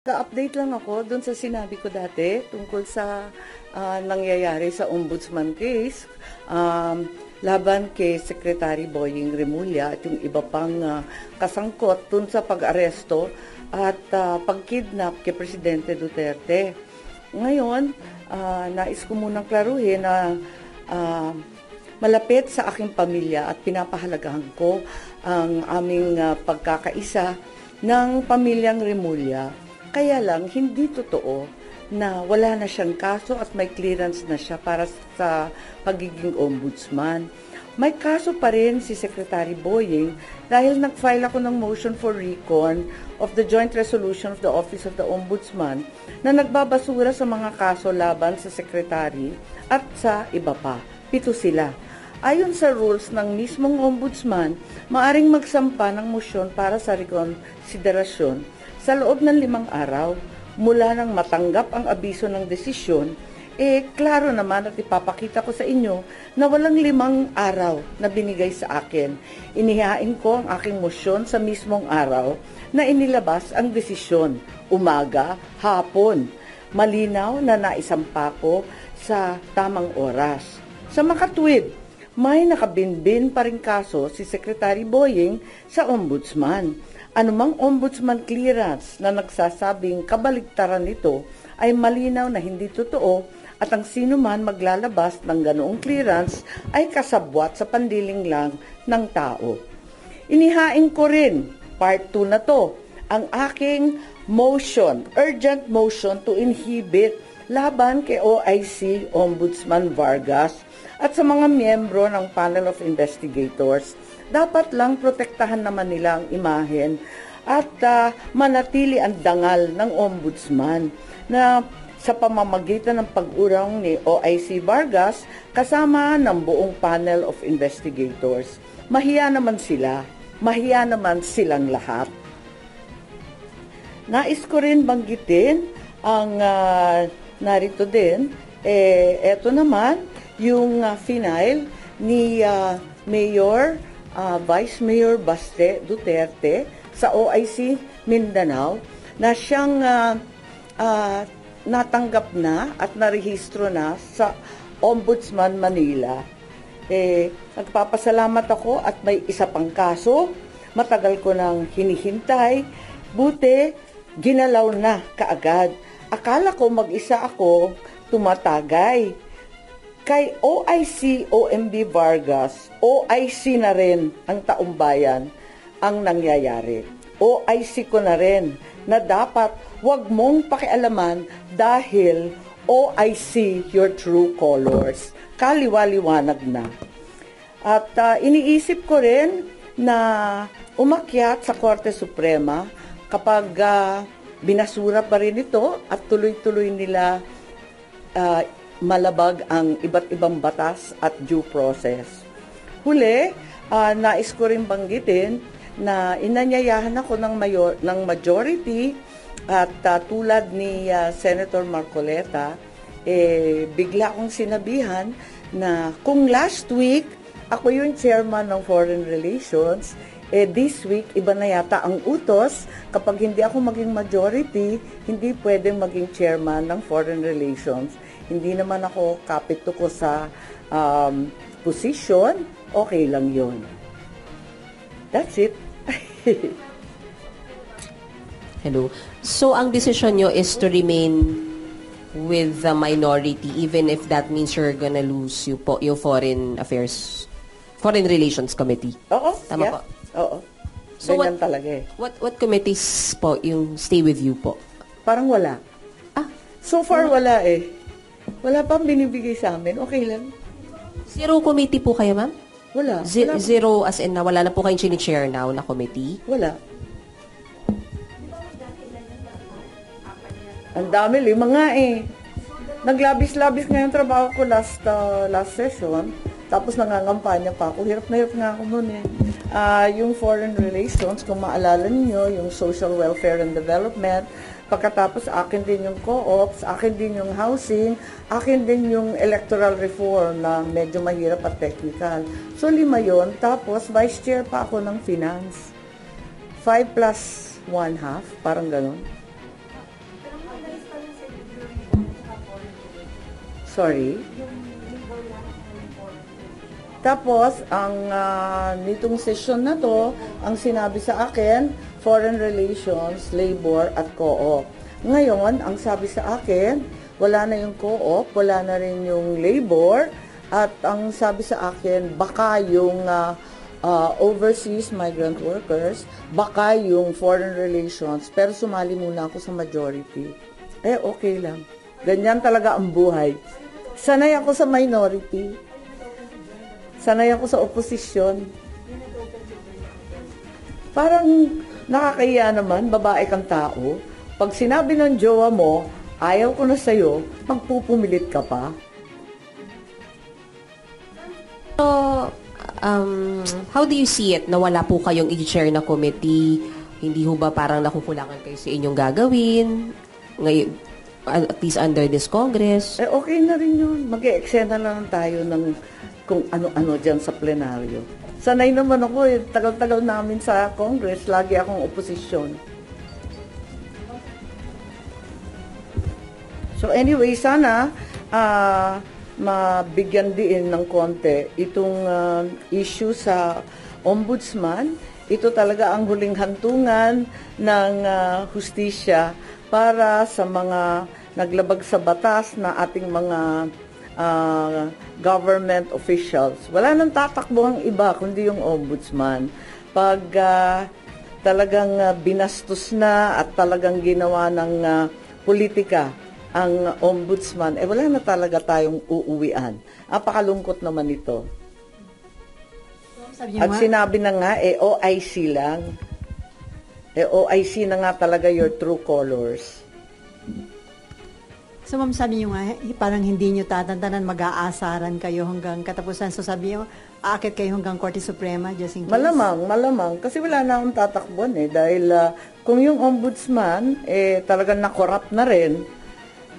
Ka-update lang ako dun sa sinabi ko dati tungkol sa nangyayari sa ombudsman case laban kay Secretary Boying Remulla at yung iba pang kasangkot dun sa pag-aresto at pag-kidnap kay Presidente Duterte. Ngayon, nais ko munang klaruhin na malapit sa aking pamilya at pinapahalagahan ko ang aming pagkakaisa ng pamilyang Remulla. Kaya lang, hindi totoo na wala na siyang kaso at may clearance na siya para sa pagiging ombudsman. May kaso pa rin si Secretary Boying dahil nag-file ako ng motion for recon of the joint resolution of the Office of the Ombudsman na nagbabasura sa mga kaso laban sa Secretary at sa iba pa. 7 sila. Ayon sa rules ng mismong ombudsman, maaring magsampa ng motion para sa rekonsiderasyon sa loob ng 5 araw mula nang matanggap ang abiso ng desisyon. Klaro naman at ipapakita ko sa inyo na walang 5 araw na binigay sa akin. Inihain ko ang aking motion sa mismong araw na inilabas ang desisyon, umaga, hapon. Malinaw na naisampa ko sa tamang oras. Sa makatwid, may nakabinbin pa rin kaso si Secretary Boying sa ombudsman. Anumang ombudsman clearance na nagsasabing kabaligtaran nito ay malinaw na hindi totoo at ang sino man maglalabas ng ganoong clearance ay kasabwat sa pandiling lang ng tao. Inihain ko rin, part 2 na to, ang aking motion, urgent motion to inhibit laban kay OIC Ombudsman Vargas at sa mga miyembro ng panel of investigators. Dapat lang protektahan naman nila ang imahen at manatili ang dangal ng ombudsman na sa pamamagitan ng pag-urong ni OIC Vargas kasama ng buong panel of investigators. Mahiya naman sila, mahiya naman silang lahat. Nais ko rin banggitin ang narito din, eto naman yung final ni Mayor Vice Mayor Baste Duterte sa OIC Mindanao na siyang natanggap na at narehistro na sa Ombudsman Manila. Nagpapasalamat ako at may isa pang kaso. Matagal ko nang hinihintay. Buti, ginalaw na kaagad. Akala ko mag-isa ako tumatagay. Kay OIC OMB Vargas, OIC na rin ang taumbayan ang nangyayari. OIC ko na rin na dapat wag mong pakialaman dahil OIC your true colors. Kaliwa-liwanag na. At iniisip ko rin na umakyat sa Korte Suprema kapag binasura pa rin ito at tuloy-tuloy nila malabag ang iba't ibang batas at due process. Huli, nais ko rin banggitin na inanyayahan ako ng majority at tulad ni Senator Marcoleta, bigla akong sinabihan na kung last week ako yung chairman ng Foreign Relations, this week iba na yata ang utos. Kapag hindi ako maging majority, hindi pwedeng maging chairman ng Foreign Relations. Hindi naman ako kapito ko sa position, okay lang yun. That's it. Hello. So, ang decision nyo is to remain with the minority even if that means you're gonna lose yung Foreign Relations Committee? Oo. Tama yeah. po? Oo. So, ganyan talaga eh. What committees po yung stay with you po? Parang wala. So far, wala eh. Wala pang binibigay sa amin. Okay lang. Zero committee po kayo, ma'am? Wala. Zero as in na wala na po kayong chini-chair now na committee? Wala. Ang dami, 5 nga eh. Naglabis-labis nga yung trabaho ko last session. Tapos nangangampanya pa ako. Hirap na hirap nga ako noon eh. Yung foreign relations, kung maalala niyo, yung social welfare and development, pagkatapos akin din yung co-ops, akin din yung housing, akin din yung electoral reform na medyo mahirap at technical. So 5 yon, tapos vice chair pa ako ng finance. 5 plus 1/2, parang ganun. Sorry? Tapos, ang nitong session na to, ang sinabi sa akin, foreign relations, labor, at co-op. Ngayon, ang sabi sa akin, wala na yung co-op, wala na rin yung labor, at ang sabi sa akin, baka yung overseas migrant workers, baka yung foreign relations, pero sumali muna ako sa majority. Okay lang. Ganyan talaga ang buhay. Sanay ako sa minority. Sanay ako sa oposisyon. Parang nakakahiya naman, babae kang tao. Pag sinabi ng jowa mo, ayaw ko na sa'yo, magpupumilit ka pa. So, how do you see it na wala po kayong i-share na committee? Hindi ho ba parang nakukulangan kayo sa inyong gagawin? Ngayon, at least under this Congress? Okay na rin yun. Mag-e-eksena lang tayo ng kung ano-ano dyan sa plenaryo. Sanay naman ako tagal-tagal namin sa Congress, lagi akong oposisyon. So anyway, sana mabigyan din ng konti itong issue sa ombudsman. Ito talaga ang huling hantungan ng hustisya para sa mga naglabag sa batas na ating mga government officials. Wala nang tatakbo ang iba kundi yung ombudsman. Pag talagang binastos na at talagang ginawa ng politika ang ombudsman, wala na talaga tayong uuwian. Apakalungkot naman ito. At sinabi na nga, OIC lang. OIC na nga talaga your true colors. So, ma'am, sabi niyo nga, parang hindi niyo tatantanan, mag-aasaran kayo hanggang katapusan. So, sabi niyo, aakit kayo hanggang Korte Suprema, just in case? Malamang. Kasi wala na akong tatakbuhan dahil kung yung ombudsman, talagang na-corrupt na rin,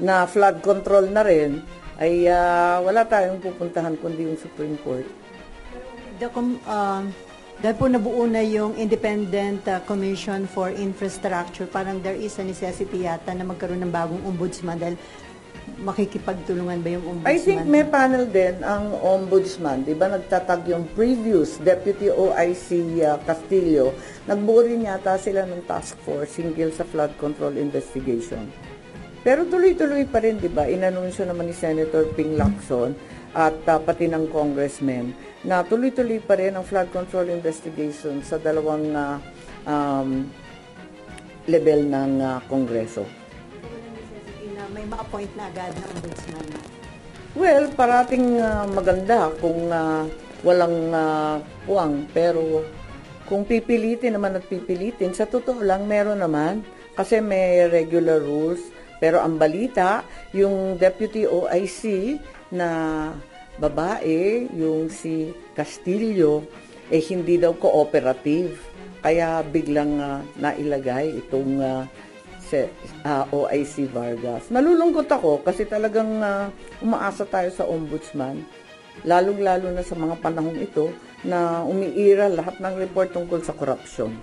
na flood control na rin, ay wala tayong pupuntahan kundi yung Supreme Court. Dahil po nabuo na yung Independent Commission for Infrastructure, parang there is a necessity yata na magkaroon ng bagong ombudsman dahil makikipagtulungan ba yung ombudsman? I think may panel din ang ombudsman. Diba nagtatag yung previous Deputy OIC Castillo. Nagbuo rin yata sila ng task force single sa flood control investigation. Pero tuloy-tuloy pa rin, diba? Inanunsyo naman ni Senator Ping Lacson at pati ng congressman na tuloy-tuloy pa rin ang flood control investigation sa dalawang level ng Kongreso. May ma-appoint na agad na ombudsman? Well, parating maganda kung walang puwang. Pero kung pipilitin naman at pipilitin, sa totoo lang meron naman kasi may regular rules. Pero ang balita, yung Deputy OIC na babae, yung si Castillo, hindi daw cooperative. Kaya biglang nailagay itong OIC Vargas. Nalulungkot ako kasi talagang umaasa tayo sa ombudsman. Lalong-lalo na sa mga panahong ito na umiira lahat ng report tungkol sa corruption.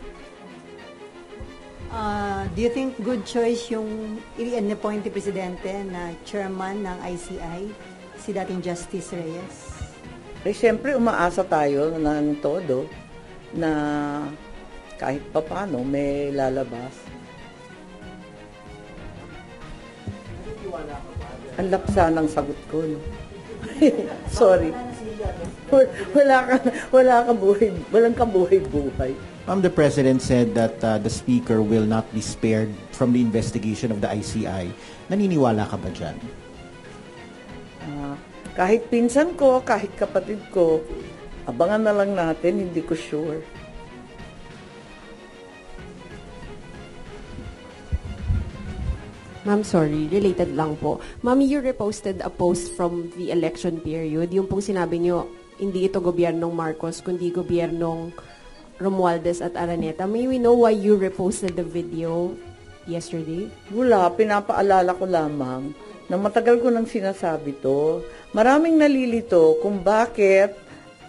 Do you think good choice yung i-appoint ni Presidente na chairman ng ICI, si dating Justice Reyes? Siyempre, umaasa tayo ng todo na kahit papano may lalabas. Ang lapsa ng sagot ko, no? Sorry. Walang kabuhay-buhay. The President said that the Speaker will not be spared from the investigation of the ICI. Naniniwala ka ba dyan? Kahit pinsan ko, kahit kapatid ko, abangan na lang natin, hindi ko sure. Ma'am, sorry, related lang po. Ma'am, you reposted a post from the election period. Yung pong sinabi nyo, hindi ito gobyernong Marcos, kundi gobyernong Romualdez at Araneta. May we know why you reposted the video yesterday? Wala, pinapaalala ko lamang na matagal ko nang sinasabi to. Maraming nalilito kung bakit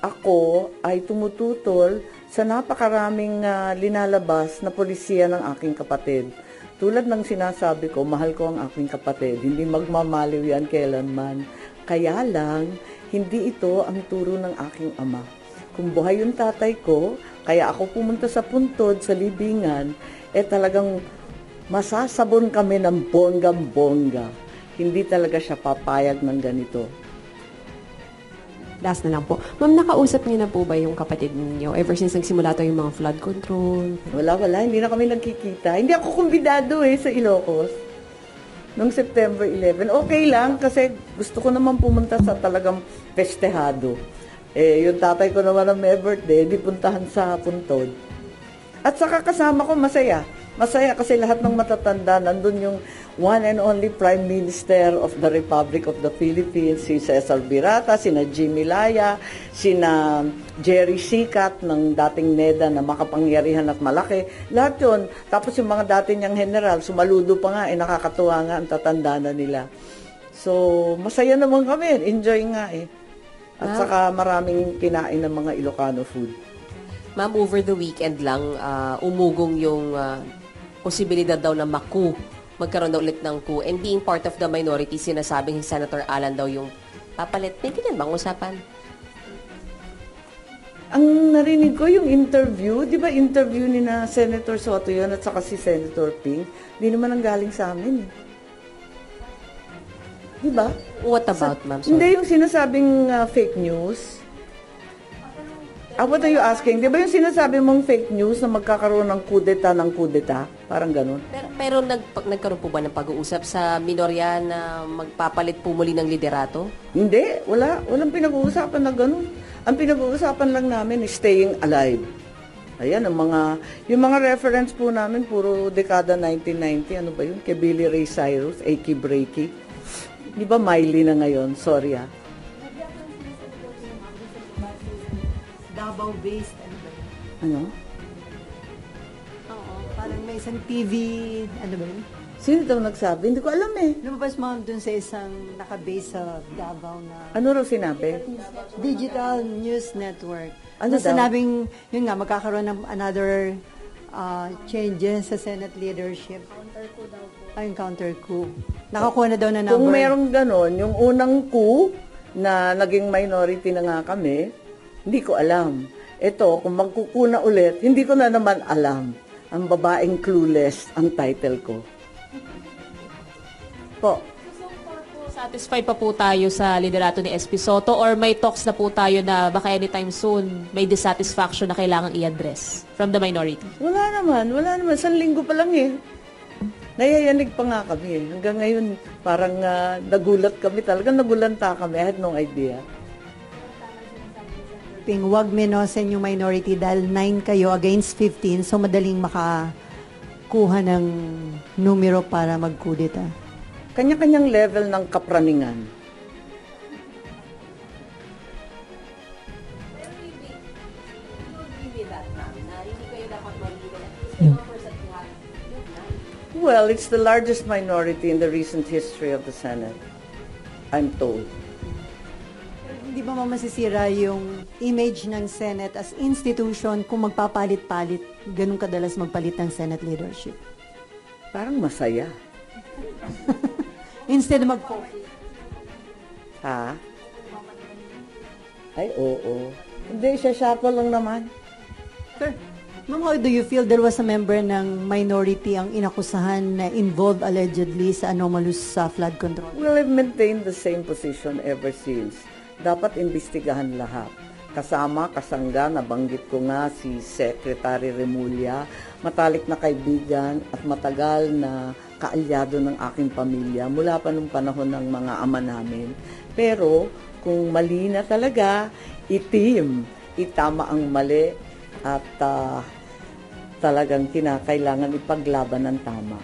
ako ay tumututol sa napakaraming linalabas na polisiya ng aking kapatid. Tulad ng sinasabi ko, mahal ko ang aking kapatid. Hindi magmamaliw yan kailanman. Kaya lang, hindi ito ang turo ng aking ama. Kung buhay yung tatay ko, kaya ako pumunta sa puntod, sa libingan, talagang masasabon kami ng bonggang-bongga. Hindi talaga siya papayag ng ganito. Last na lang po. Ma'am, nakausap niyo na po ba yung kapatid niyo ever since nagsimula to yung mga flood control? Wala. Hindi na kami nagkikita. Hindi ako kumbidado sa Ilocos. Noong September 11. Okay lang kasi gusto ko naman pumunta sa talagang festehado. Yung tatay ko naman ang may birthday, di puntahan sa puntod. At saka kasama ko, masaya. Masaya kasi lahat ng matatanda, nandun yung one and only Prime Minister of the Republic of the Philippines, si Cesar Birata, sina Jimmy Laya, sina Jerry Sikat ng dating NEDA na makapangyarihan at malaki. Lahat yun. Tapos yung mga dati niyang general, sumaludo pa nga, nakakatuwa nga ang tatanda na nila. So, masaya naman kami. Enjoy nga At saka maraming kinain ng mga Ilocano food. Ma'am, over the weekend lang, umugong yung posibilidad daw na magkaroon daw ulit ng coup. And being part of the minority, sinasabing Senator Alan daw yung papalit. May ganyan bang usapan? Ang narinig ko yung interview, di ba interview ni na Senator Soto yun at saka si Senator Ping, di naman ang galing sa amin. Di ba? What about, ma'am? Hindi yung sinasabing fake news. What are you asking? Di ba yung sinasabi mong fake news na magkakaroon ng kudeta ng kudeta? Parang ganun. Pero nagkaroon po ba ng pag-uusap sa minorya na magpapalit po muli ng liderato? Hindi, wala. Walang pinag-uusapan na ganun. Ang pinag-uusapan lang namin is staying alive. Ayan, yung mga reference po namin, puro dekada 1990. Ano ba yun? Kay Billy Ray Cyrus, Achy Breaky. Di ba Miley na ngayon? Sorry Davao-based, ano ba yun? Ano? Oo, parang may isang TV, ano ba yun? Sino daw nagsabi? Hindi ko alam Lumabas mo dun sa isang naka-base sa Davao na Ano raw sinabi? Digital News Network. Ano Na daw? sinabing, yun nga, magkakaroon ng another changes sa Senate leadership. Counter-coup daw po. Yung counter-coup. Nakakuha na daw na number. Kung merong ganon, yung unang coup na naging minority na nga kami, hindi ko alam. Ito, kung magkukuna ulit, hindi ko na naman alam. Ang babaeng clueless ang title ko. Po. Satisfied pa po tayo sa liderato ni SP Soto or may talks na po tayo na baka anytime soon may dissatisfaction na kailangang i-address from the minority? Wala naman. 1 linggo pa lang Nayayanig pa nga kami Hanggang ngayon, parang nagulat kami. Talagang nagulanta kami. I had no idea. Huwag minosen yung minority dahil 9 kayo against 15, so madaling makakuha ng numero para magkudeta. Kanya-kanyang level ng kapraningan. Well, it's the largest minority in the recent history of the Senate, I'm told. Hindi ba masisira yung image ng Senate as institution kung magpapalit-palit, ganun kadalas magpalit ng Senate leadership? Parang masaya. Instead mag-focus. Ha? Ay, oo. Hindi, shuffle lang naman. Sir, ma'am, how do you feel there was a member ng minority ang inakusahan na involved allegedly sa anomalous flood control? Well, I've maintained the same position ever since. Dapat imbestigahan lahat. Kasama, kasangga, nabanggit ko nga si Secretary Remulla, matalik na kaibigan at matagal na kaalyado ng aking pamilya mula pa nung panahon ng mga ama namin. Pero kung mali na talaga, itama ang mali at talagang kinakailangan ipaglaban ng tama.